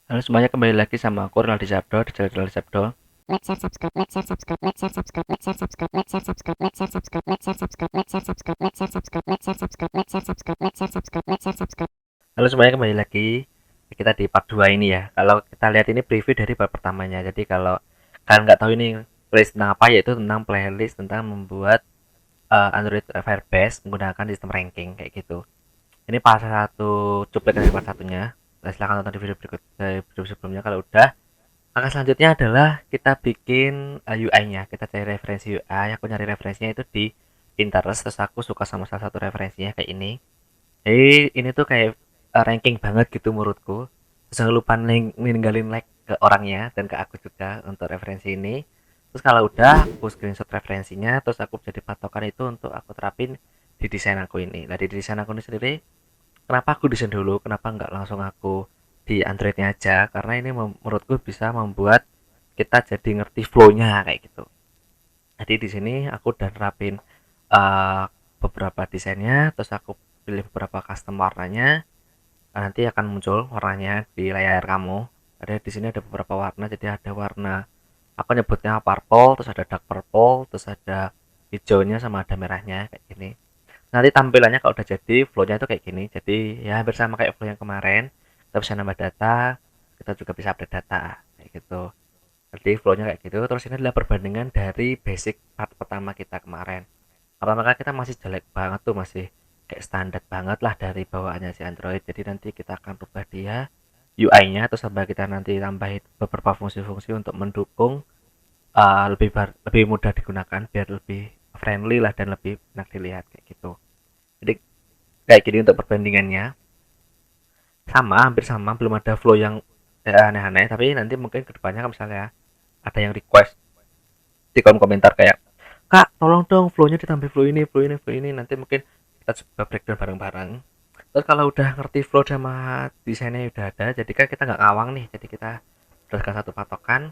Halo semuanya, kembali lagi sama aku Ronaldi Sabdo di channel Ronaldi Sabdo. Let's share subscribe, let's share subscribe, let's share subscribe, let's share subscribe, let's share subscribe, let's share subscribe, let's share subscribe, let's share subscribe, let's share subscribe, let's share subscribe, let's share subscribe, let's share subscribe, let's share subscribe. Halo semuanya, kembali lagi kita di part 2 ini ya. Kalau kita lihat ini preview dari part pertamanya. Jadi kalau kalian nggak tahu ini playlist tentang apa, yaitu tentang playlist tentang membuat Android Firebase menggunakan sistem ranking kayak gitu. Ini part satu, cuplikan dari part satunya. Nah, silahkan nonton di video berikut video sebelumnya kalau udah. Langkah selanjutnya adalah kita bikin UI-nya. Kita cari referensi UI. Aku nyari referensinya itu di Pinterest, terus aku suka sama salah satu referensinya kayak ini. Jadi ini tuh kayak ranking banget gitu menurutku. Terus jangan lupa ninggalin like ke orangnya dan ke aku juga untuk referensi ini. Terus kalau udah aku screenshot referensinya, terus aku jadi patokan itu untuk aku terapin di desain aku ini. Nah di desain aku ini sendiri, kenapa aku desain dulu? Kenapa nggak langsung aku di Androidnya aja? Karena ini menurutku bisa membuat kita jadi ngerti flow-nya kayak gitu. Jadi di sini aku udah nerapin uh, beberapa desainnya, terus aku pilih beberapa custom warnanya. Nah, nanti akan muncul warnanya di layar kamu. Ada di sini ada beberapa warna, jadi ada warna aku nyebutnya purple, terus ada dark purple, terus ada hijaunya sama ada merahnya kayak gini. Nanti tampilannya kalau udah jadi flow-nya itu kayak gini. Jadi ya hampir sama kayak flow yang kemarin. Kita bisa nambah data, kita juga bisa update data kayak gitu. Jadi flow-nya kayak gitu. Terus ini adalah perbandingan dari basic part pertama kita kemarin. Pertama kali kita masih jelek banget tuh, masih kayak standar banget lah dari bawaannya si Android. Jadi nanti kita akan rubah dia UI-nya, terus tambah kita nanti tambahin beberapa fungsi-fungsi untuk mendukung lebih mudah digunakan biar lebih friendly lah dan lebih enak dilihat kayak gitu. Jadi kayak gini untuk perbandingannya, sama hampir sama, belum ada flow yang aneh-aneh, tapi nanti mungkin kedepannya kalau misalnya ada yang request di kolom komentar kayak, kak tolong dong flownya ditambah flow ini, flow ini, flow ini, nanti mungkin kita coba breakdown bareng-bareng. Terus kalau udah ngerti flow sama desainnya udah ada, jadi kan kita nggak ngawang nih, jadi kita berdasarkan satu patokan.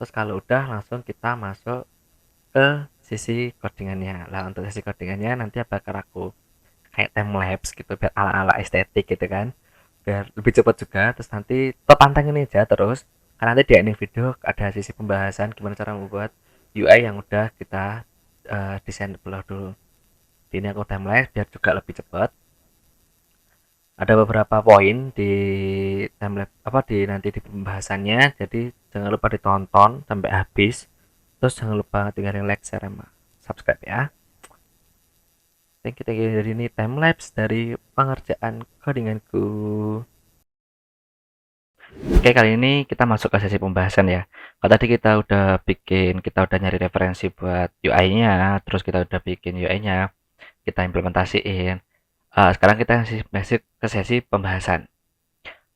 Terus kalau udah langsung kita masuk ke sisi codingannya lah. Untuk sisi codingannya nanti bakal aku kayak time lapse gitu biar ala-ala estetik gitu kan, biar lebih cepat juga. Terus nanti pantengin aja terus, karena nanti di ending video ada sisi pembahasan gimana cara membuat UI yang udah kita desain dulu. Di ini aku time lapse biar juga lebih cepat. Ada beberapa poin di timelapse apa di nanti di pembahasannya, jadi jangan lupa ditonton sampai habis. Terus jangan lupa tinggalin like, share, sama subscribe ya. Thank you dari ini timelapse dari pengerjaan codinganku. Oke, kali ini kita masuk ke sesi pembahasan ya. Kalau tadi kita udah nyari referensi buat UI-nya, terus kita udah bikin UI-nya, kita implementasiin. Sekarang kita masuk ke sesi pembahasan.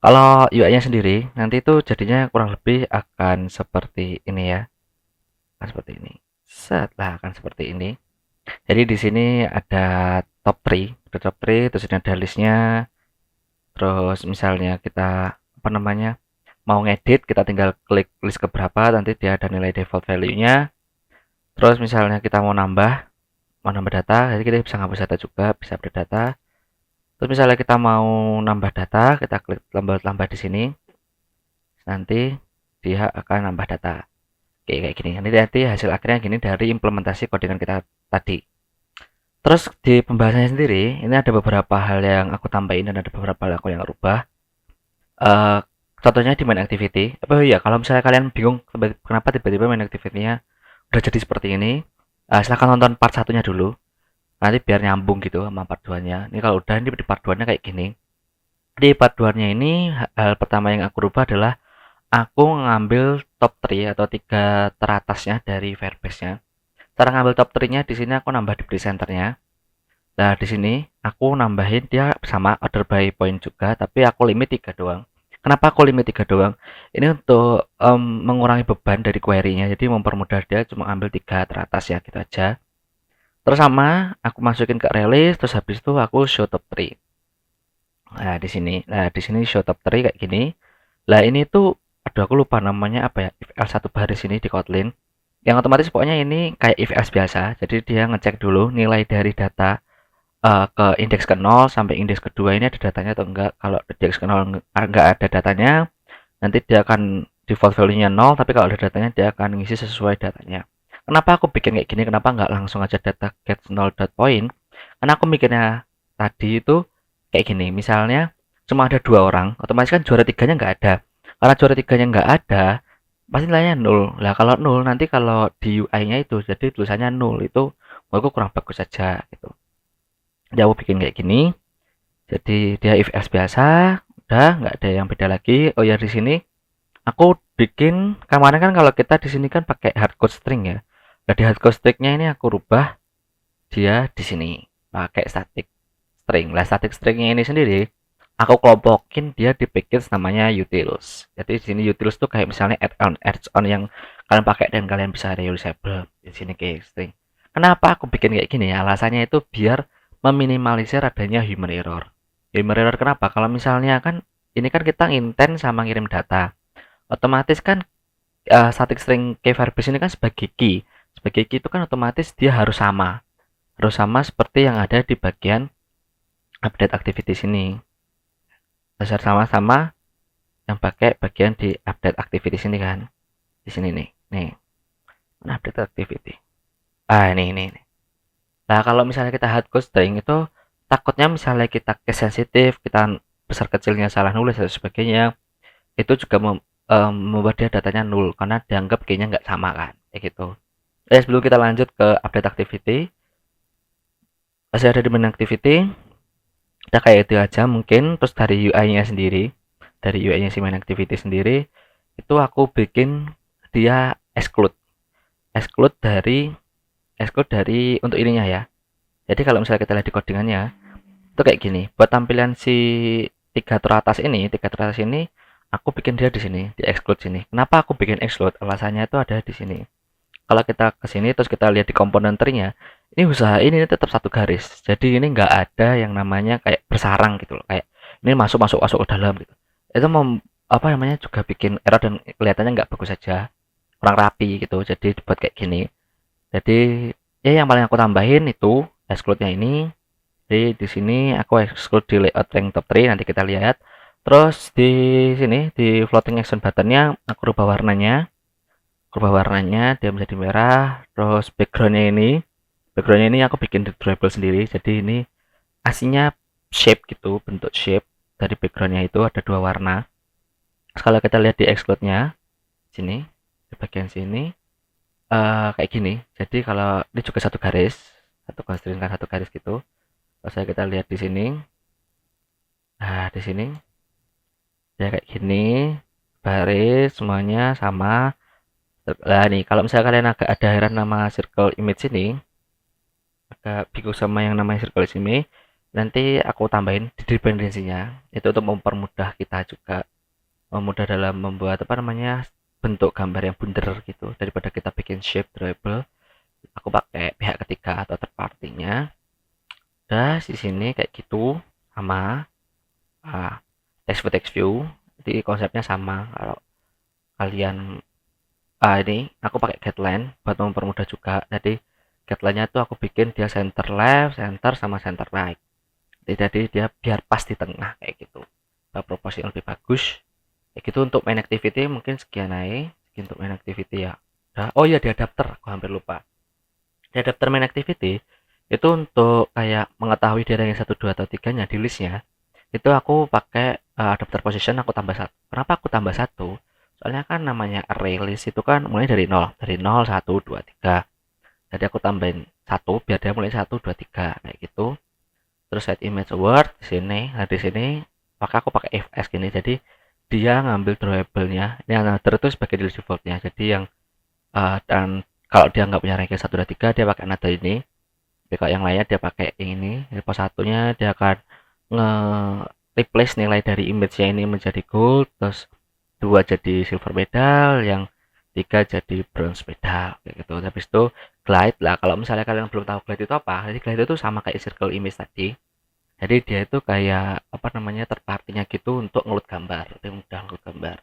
Kalau UI-nya sendiri, nanti itu jadinya kurang lebih akan seperti ini ya. Akan seperti ini. Setelah akan seperti ini. Jadi di sini ada top 3, terus ini ada listnya. Terus misalnya kita apa namanya? Mau ngedit, kita tinggal klik list keberapa, nanti dia ada nilai default value-nya. Terus misalnya kita mau nambah data, jadi kita bisa ngapus data juga, bisa update data. Terus misalnya kita mau nambah data, kita klik tambah di sini. Nanti dia akan nambah data kayak gini. Nanti hasil akhirnya gini dari implementasi codingan kita tadi. Terus di pembahasannya sendiri ini ada beberapa hal yang aku tambahin dan ada beberapa hal aku yang rubah. uh, Contohnya di main activity. Apa ya, kalau misalnya kalian bingung kenapa tiba-tiba main activity-nya udah jadi seperti ini, silahkan nonton part satunya dulu, nanti biar nyambung gitu sama part 2 nya. Ini kalau udah, ini di part 2 nya kayak gini. Di part 2 nya ini, hal pertama yang aku rubah adalah aku ngambil top 3 atau 3 teratasnya dari Firebase-nya. Cara ngambil top 3-nya di sini aku nambah di presenternya. Nah, di sini aku nambahin dia sama order by point juga, tapi aku limit 3 doang. Kenapa aku limit 3 doang? Ini untuk mengurangi beban dari query-nya. Jadi mempermudah dia cuma ambil 3 teratas ya, gitu aja. Terus sama aku masukin ke release, terus habis itu aku show top 3. Nah, di sini. Nah, di sini show top 3 kayak gini. Lah ini tuh aduh aku lupa namanya apa ya, if else satu baris ini di Kotlin. Yang otomatis pokoknya ini kayak if else biasa. Jadi dia ngecek dulu nilai dari data ke indeks ke 0 sampai indeks kedua ini ada datanya atau enggak. Kalau indeks ke 0 enggak ada datanya, nanti dia akan default value-nya 0, tapi kalau ada datanya dia akan ngisi sesuai datanya. Kenapa aku bikin kayak gini? Kenapa nggak langsung aja data get 0.point? Karena aku mikirnya tadi itu kayak gini, misalnya cuma ada 2 orang, otomatis kan juara tiganya nggak ada. Karena juara tiganya nggak ada, pasti nilainya 0. Lah kalau 0 nanti kalau di UI-nya itu jadi tulisannya 0 itu menurutku kurang bagus saja gitu. Jadi aku bikin kayak gini. Jadi dia if else biasa, udah nggak ada yang beda lagi. Oh ya di sini aku bikin kemarin kan kalau kita di sini kan pakai hardcode string ya. Nah di hardcode stringnya ini aku rubah dia di sini pakai static string. Lah static stringnya ini sendiri aku kelompokin dia di package namanya utils. Jadi di sini utils tuh kayak misalnya add-on yang kalian pakai dan kalian bisa reusable di sini kayak string. Kenapa aku bikin kayak gini? Alasannya itu biar meminimalisir adanya human error. Human error kenapa? Kalau misalnya kan ini kan kita intent sama ngirim data, otomatis kan static string key variables ini kan sebagai key. Sebagai key itu kan otomatis dia harus sama seperti yang ada di bagian update activity sini. Dasar sama-sama yang pakai bagian di update activity sini kan. Di sini nih. Mana update activity? Ini. Nah, kalau misalnya kita hardcode string itu takutnya misalnya kita case sensitif, kita besar kecilnya salah nulis dan sebagainya, itu juga membuat dia datanya nol karena dianggap kayaknya nggak sama kan, kayak gitu. Sebelum kita lanjut ke update activity, masih ada di menu activity, kita kayak itu aja mungkin. Terus dari UI-nya si main activity sendiri, itu aku bikin dia exclude dari untuk ininya ya. Jadi kalau misalnya kita lihat di codingannya, itu kayak gini. Buat tampilan si tiga teratas ini, aku bikin dia di sini, di exclude sini. Kenapa aku bikin exclude? Alasannya itu ada di sini. Kalau kita ke sini terus kita lihat di komponen tree-nya, ini usaha ini tetap satu garis. Jadi ini nggak ada yang namanya kayak bersarang gitu loh, kayak ini masuk ke dalam gitu. Itu apa namanya juga bikin error dan kelihatannya nggak bagus saja, kurang rapi gitu. Jadi dibuat kayak gini. Jadi ya yang paling aku tambahin itu exclude-nya ini. Jadi di sini aku exclude di layout rank top 3 nanti kita lihat. Terus di sini di floating action button-nya aku rubah warnanya dia menjadi merah. Terus backgroundnya ini aku bikin drawable sendiri. Jadi ini aslinya shape gitu, bentuk shape dari backgroundnya itu ada 2 warna. Terus kalau kita lihat di exclude-nya sini di bagian sini kayak gini. Jadi kalau ini juga satu garis, satu garis gitu. Kalau kita lihat di sini, nah di sini ya kayak gini, baris semuanya sama. Lah nih, kalau misalnya kalian agak ada heran nama circle image ini, agak bingung sama yang namanya circle ini, nanti aku tambahin di dependensinya. Itu untuk mempermudah kita juga, memudah dalam membuat apa namanya bentuk gambar yang bundar gitu daripada kita bikin shape drawable. Aku pakai pihak ketiga atau third party-nya. Udah di sini kayak gitu sama text view. Jadi konsepnya sama. Kalau kalian ini aku pakai guideline buat mempermudah juga. Jadi guideline-nya tuh aku bikin dia center left, center sama center right. Jadi dia biar pas di tengah kayak gitu. Proporsi yang lebih bagus. Kayak gitu untuk main activity mungkin sekian aja. Sekian untuk main activity ya. Udah. Oh iya di adapter, aku hampir lupa. Di adapter main activity itu untuk kayak mengetahui daerah yang 1, 2 atau 3-nya di listnya. Itu aku pakai adapter position aku tambah 1. Kenapa aku tambah 1? Soalnya kan namanya array list itu kan mulai dari 0, 1, 2, 3. Jadi aku tambahin 1 biar dia mulai 1, 2, 3 kayak gitu. Terus set image word di sini. Nah di sini maka aku pakai if else gini. Jadi dia ngambil drawable-nya. Ini another itu sebagai default-nya. Jadi yang dan kalau dia nggak punya ranking 1, 2, 3 dia pakai another ini. Tapi kalau yang lainnya dia pakai ini. Jadi pas satunya dia akan nge-replace nilai dari image-nya ini menjadi gold. Terus 2 jadi silver medal, yang 3 jadi bronze medal kayak gitu. Habis itu glide lah. Kalau misalnya kalian belum tahu glide itu apa, jadi glide itu sama kayak circle image tadi. Jadi dia itu kayak apa namanya terpartinya gitu untuk ngeload gambar, lebih mudah ngeload gambar.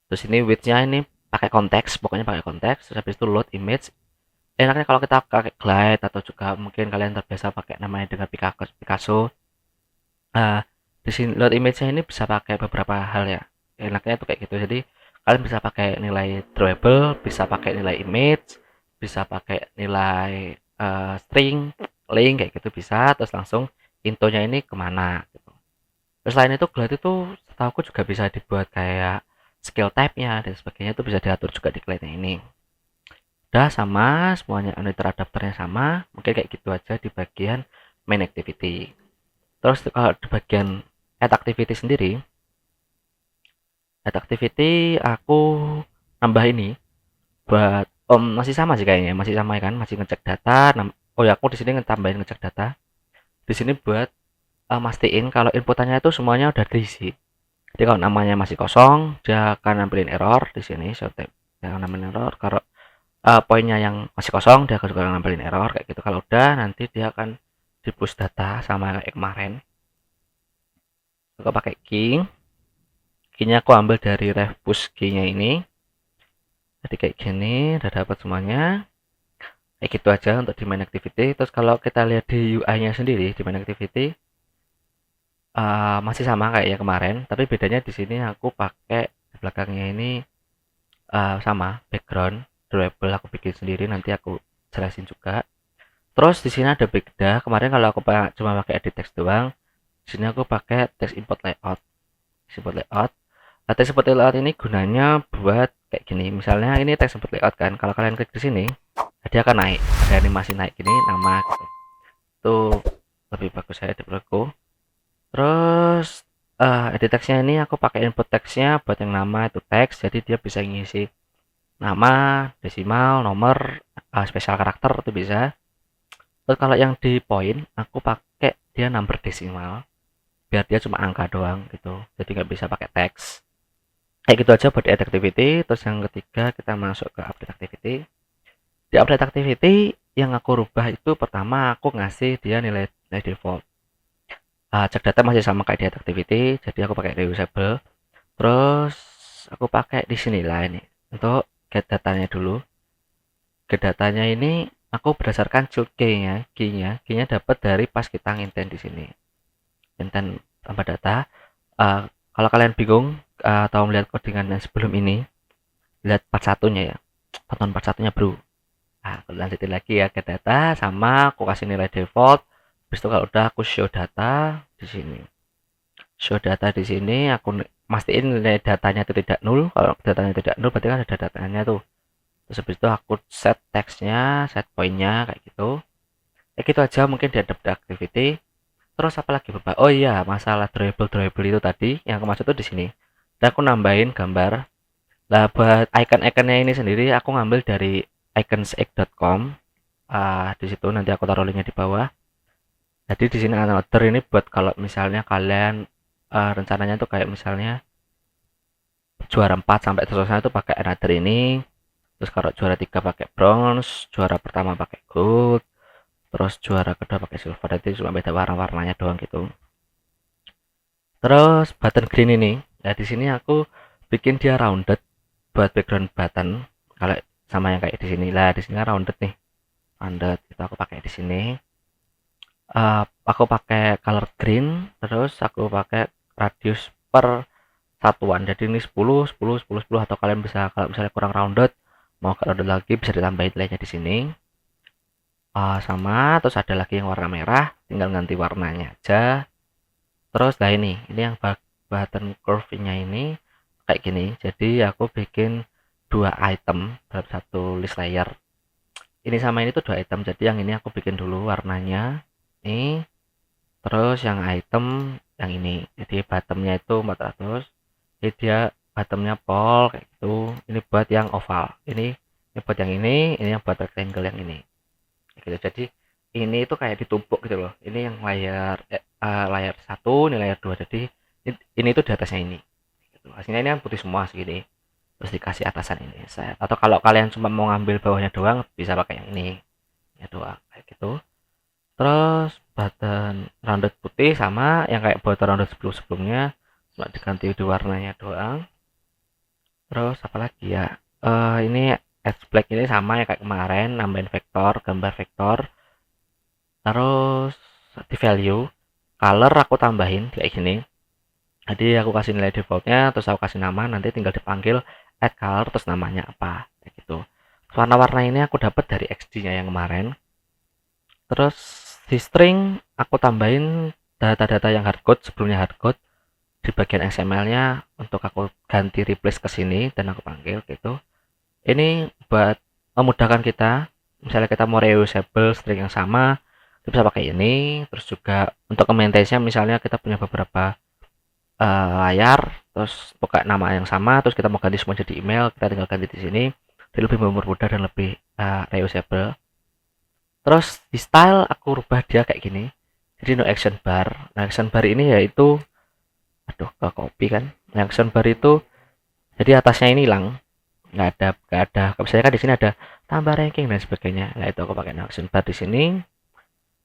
Terus ini width-nya ini pakai konteks, pokoknya pakai konteks. Terus habis itu load image. Enaknya kalau kita pakai glide atau juga mungkin kalian terbiasa pakai namanya dengan Picasso. Di sini load image-nya ini bisa pakai beberapa hal ya. enaknya tuh kayak gitu. Jadi kalian bisa pakai nilai drawable, bisa pakai nilai image, bisa pakai nilai string, link kayak gitu bisa, terus langsung intonya ini kemana gitu. Terus selain itu Glide itu setahuku juga bisa dibuat kayak skill type-nya dan sebagainya, itu bisa diatur juga di Glide ini. Udah sama, semuanya emitter adapternya sama, mungkin kayak gitu aja di bagian main activity. Terus kalau di bagian add activity sendiri, add activity aku nambah ini buat masih sama sih kayaknya, masih sama ya kan, masih ngecek data. Oh ya, aku di sini tambahin ngecek data. Di sini buat mastiin kalau inputannya itu semuanya udah diisi. Jadi kalau namanya masih kosong, dia akan nampilin error di sini. So, dia akan nampilin error. Kalau poinnya yang masih kosong, dia akan juga nampilin error kayak gitu. Kalau udah, nanti dia akan di push data sama kayak kemarin. Aku pakai key. Key-nya aku ambil dari ref push key-nya ini. Jadi kayak gini, udah dapat semuanya. Kayak gitu aja untuk di main activity. Terus kalau kita lihat di UI-nya sendiri di main activity, masih sama kayak yang kemarin, tapi bedanya di sini aku pakai di belakangnya ini sama background drawable aku bikin sendiri, nanti aku jelasin juga. Terus di sini ada beda. Kemarin kalau aku cuma pakai edit text doang, di sini aku pakai text import layout. Import layout. Nah, text import layout ini gunanya buat kayak gini. Misalnya ini text import layout kan. Kalau kalian klik di sini, dia akan naik. Ada animasi naik gini nama gitu. Itu lebih bagus saya di menurutku. Terus edit text-nya ini aku pakai input text-nya buat yang nama itu teks, jadi dia bisa ngisi nama, desimal, nomor, spesial karakter itu bisa. Terus kalau yang di point aku pakai dia number desimal biar dia cuma angka doang gitu. Jadi nggak bisa pakai teks. Kayak gitu aja buat di add activity. Terus yang ketiga kita masuk ke update activity. Di update activity yang aku rubah itu pertama aku ngasih dia nilai default. Cek data masih sama kayak di activity, jadi aku pakai reusable. Terus aku pakai di sini lah ini untuk get datanya dulu. Get datanya ini aku berdasarkan key-nya dapat dari pas kita nginten di sini. Intent tambah data. Kalau kalian bingung atau melihat codingan yang sebelum ini, lihat part satunya ya, tonton part satunya bro. Aku lanjutin lagi ya, get data sama aku kasih nilai default. Habis itu kalau udah aku show data di sini. Show data di sini aku mastiin nilai datanya itu tidak nol. Kalau datanya tidak nol berarti kan ada datanya tuh. Terus habis itu aku set teksnya, set pointnya kayak gitu. Kayak gitu aja mungkin di adapt activity. Terus apa lagi Bapak? Oh iya, masalah drawable itu tadi yang aku maksud tuh di sini. Dan aku nambahin gambar. Lah buat icon-iconnya ini sendiri aku ngambil dari iconsx.com. Di situ nanti aku taruh linknya di bawah. Jadi di sini another ini buat kalau misalnya kalian rencananya tuh kayak misalnya juara 4 sampai seterusnya itu pakai another ini. Terus kalau juara 3 pakai bronze, juara pertama pakai gold, terus juara kedua pakai silver. Itu cuma beda warna-warnanya doang gitu. Terus button green ini, nah di sini aku bikin dia rounded buat background button. Kalau sama yang kayak di sini lah, di sini kan rounded nih, rounded. Itu aku pakai di sini. Aku pakai color green, terus aku pakai radius per satuan. Jadi ini 10, 10, 10, 10 atau kalian bisa kalau misalnya kurang rounded, mau ke rounded lagi bisa ditambahin nilainya di sini. Sama terus ada lagi yang warna merah, tinggal ganti warnanya aja. Terus nah ini yang button curve-nya ini kayak gini. Jadi aku bikin dua item dalam satu list layer. Ini sama ini tuh dua item. Jadi yang ini aku bikin dulu warnanya. Ini terus yang item yang ini. Jadi bottomnya itu 400. Jadi dia bottomnya pol kayak gitu. Ini buat yang oval. Ini buat yang ini yang buat rectangle yang ini. Kayak gitu. Jadi ini itu kayak ditumpuk gitu loh. Ini yang layar satu, ini layar dua. Jadi ini tuh di atasnya ini. Gitu. Hasilnya ini kan putih semua segini. Terus dikasih atasan ini. Atau kalau kalian cuma mau ngambil bawahnya doang, bisa pakai yang ini. Ya doang kayak gitu. Terus button rounded putih sama yang kayak button rounded sebelumnya, cuma diganti di warnanya doang. Terus apa lagi ya? Ini edge black ini sama ya kayak kemarin, nambahin vektor, gambar vektor. Terus di value color aku tambahin kayak gini. Jadi aku kasih nilai defaultnya, terus aku kasih nama, nanti tinggal dipanggil add color, terus namanya apa, kayak gitu. Warna-warna ini aku dapat dari XD-nya yang kemarin. Terus di string aku tambahin data-data yang hardcode sebelumnya hardcode di bagian XML-nya untuk aku ganti replace ke sini dan aku panggil gitu. Ini buat memudahkan kita, misalnya kita mau reusable string yang sama, kita bisa pakai ini. Terus juga untuk maintenance-nya misalnya kita punya beberapa layar, terus buka nama yang sama, terus kita mau ganti semua jadi email, kita tinggal ganti di sini. Jadi lebih mempermudah dan lebih reusable. Terus di style aku rubah dia kayak gini. Jadi no action bar. Nah, action bar ini yaitu aduh ke copy kan. Nah, action bar itu jadi atasnya ini hilang. Nggak ada. Misalnya kan di sini ada tambah ranking dan sebagainya. Nah, itu aku pakai no action bar di sini.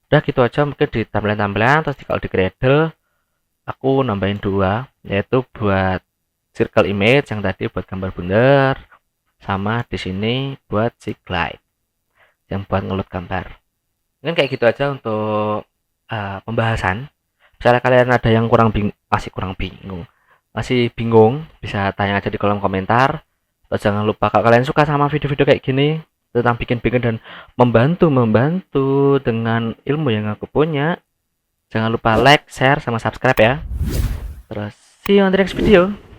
Udah gitu aja mungkin di tampilan-tampilan terus kalau di Gradle aku nambahin dua yaitu buat circle image yang tadi buat gambar bundar sama di sini buat si glide yang buat ngelut gambar. Mungkin kayak gitu aja untuk pembahasan. Misalnya kalian ada yang masih bingung, bisa tanya aja di kolom komentar. Terus jangan lupa kalau kalian suka sama video-video kayak gini tentang bikin-bikin dan membantu dengan ilmu yang aku punya, jangan lupa like, share, sama subscribe ya. Terus see you on the next video.